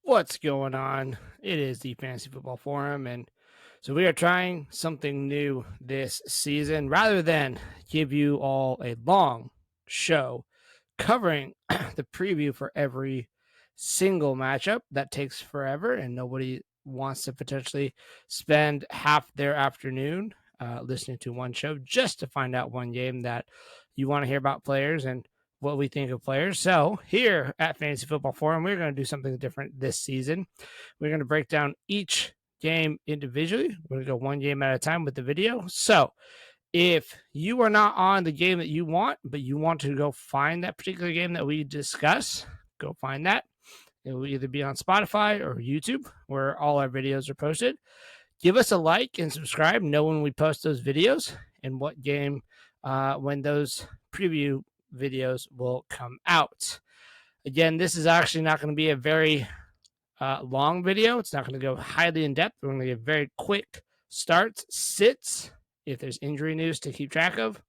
What's going on? It is the Fantasy Football Forum, and so we are trying something new this season. Rather than give you all a long show covering the preview for every single matchup, that takes forever, and nobody wants to potentially spend half their afternoon listening to one show just to find out one game that you want to hear about players and what we think of players. So here at Fantasy Football Forum, we're going to do something different this season. We're going to break down each game individually. We're going to go one game at a time with the video. So if you are not on the game that you want, but you want to go find that particular game that we discuss, go find that. It will either be on Spotify or YouTube, where all our videos are posted. Give us a like and subscribe. Know when we post those videos and what game, when those preview videos will come out. Again, this is actually not going to be a very long video. It's not going to go highly in depth. We're going to get very quick starts, sits, if there's injury news to keep track of,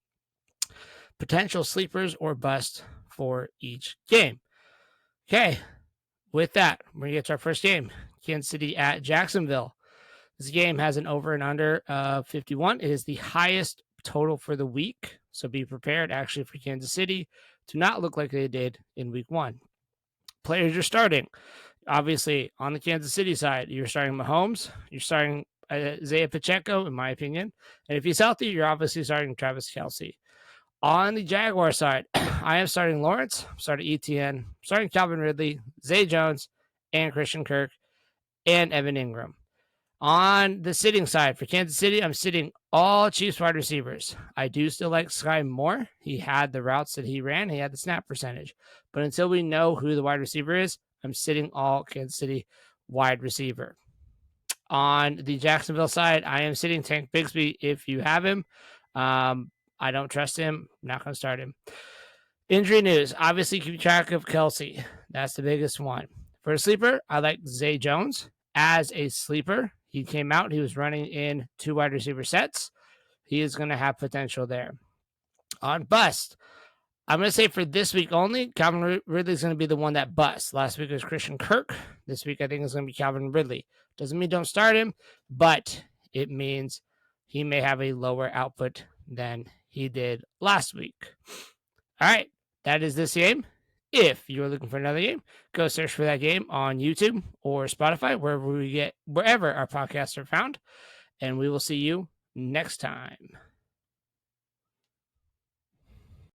potential sleepers or bust for each game. Okay, with that, we're going to get to our first game, Kansas City at Jacksonville. This game has an over and under of 51. It is the highest total for the week, so be prepared actually for Kansas City to not look like they did in week one. Players you're starting, obviously on the Kansas City side, you're starting Mahomes, you're starting Isaiah Pacheco, in my opinion, and if he's healthy, you're obviously starting Travis Kelce. On the Jaguar side, I am starting Lawrence, I'm starting ETN, starting Calvin Ridley, Zay Jones, and Christian Kirk, and Evan Ingram. On the sitting side for Kansas City, I'm sitting all Chiefs wide receivers. I do still like Sky Moore. He had the routes that he ran. He had the snap percentage. But until we know who the wide receiver is, I'm sitting all Kansas City wide receiver. On the Jacksonville side, I am sitting Tank Bigsby if you have him. I don't trust him. I'm not going to start him. Injury news. Obviously, keep track of Kelce. That's the biggest one. For a sleeper, I like Zay Jones as a sleeper. He came out. He was running in two wide receiver sets. He is going to have potential there. On bust, I'm going to say for this week only, Calvin Ridley is going to be the one that busts. Last week was Christian Kirk. This week, I think it's going to be Calvin Ridley. Doesn't mean don't start him, but it means he may have a lower output than he did last week. All right, that is this game. If you're looking for another game, go search for that game on YouTube or Spotify, wherever our podcasts are found. And we will see you next time.